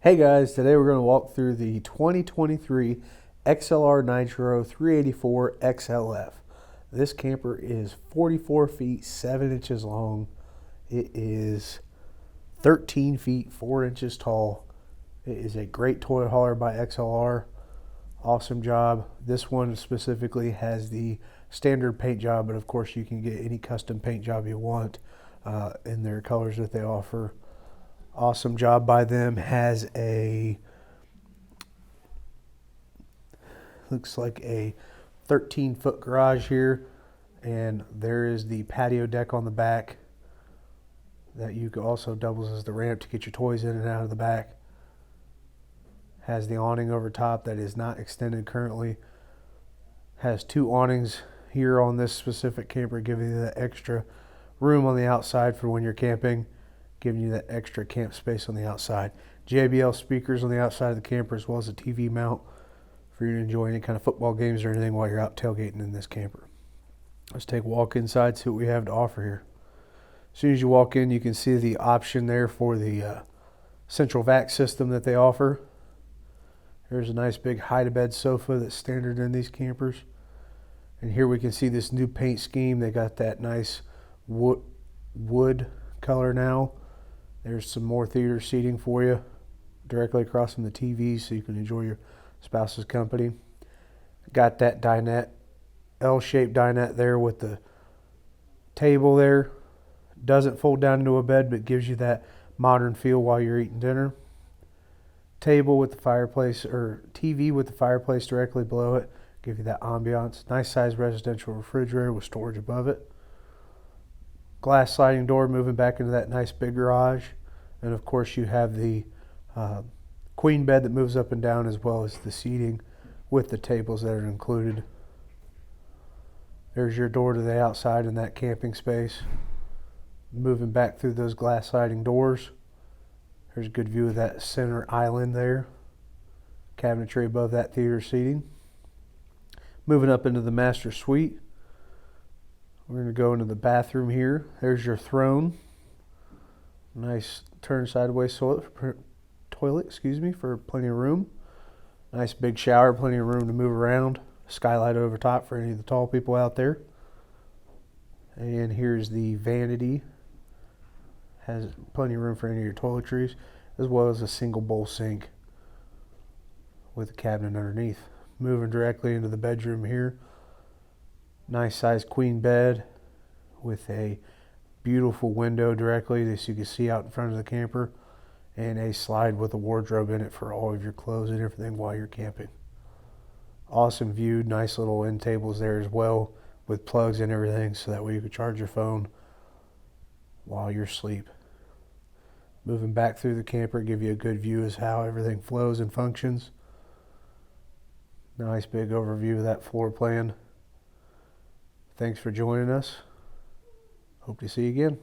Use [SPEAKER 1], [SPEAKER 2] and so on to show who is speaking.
[SPEAKER 1] Hey guys, today we're going to walk through the 2023 XLR Nitro 384 XLF. This camper is 44 feet 7 inches long. It is 13 feet 4 inches tall. It is a great toy hauler by XLR. Awesome job. This one specifically has the standard paint job, but of course you can get any custom paint job you want in their colors that they offer. Awesome job by them. Has a, looks like a 13-foot garage here, and there is the patio deck on the back that you can also doubles as the ramp to get your toys in and out of the back. Has the awning over top that is not extended currently. Has two awnings here on this specific camper, giving you that extra room on the outside for when you're camping, giving you that extra camp space on the outside. JBL speakers on the outside of the camper, as well as a TV mount for you to enjoy any kind of football games or anything while you're out tailgating in this camper. Let's take a walk inside, see what we have to offer here. As soon as you walk in, you can see the option there for the central vac system that they offer. There's a nice big hide-a-bed sofa that's standard in these campers. And here we can see this new paint scheme. They got that nice wood color now. There's some more theater seating for you directly across from the TV, so you can enjoy your spouse's company. Got that dinette, L-shaped dinette there with the table there. Doesn't fold down into a bed, but gives you that modern feel while you're eating dinner. Table with the fireplace, or TV with the fireplace directly below it. Give you that ambiance. Nice size residential refrigerator with storage above it. Glass sliding door moving back into that nice big garage. And of course you have the queen bed that moves up and down, as well as the seating with the tables that are included. There's your door to the outside in that camping space. Moving back through those glass sliding doors. There's a good view of that center island there. Cabinetry above that theater seating. Moving up into the master suite. We're going to go into the bathroom here. There's your throne. Nice turn sideways toilet, for plenty of room. Nice big shower, plenty of room to move around. Skylight over top for any of the tall people out there. And here's the vanity. Has plenty of room for any of your toiletries, as well as a single bowl sink with a cabinet underneath. Moving directly into the bedroom here. Nice sized queen bed with a beautiful window directly so you can see out in front of the camper, and a slide with a wardrobe in it for all of your clothes and everything while you're camping. Awesome view, nice little end tables there as well with plugs and everything, so that way you can charge your phone while you're asleep. Moving back through the camper, give you a good view as how everything flows and functions. Nice big overview of that floor plan. Thanks for joining us. Hope to see you again.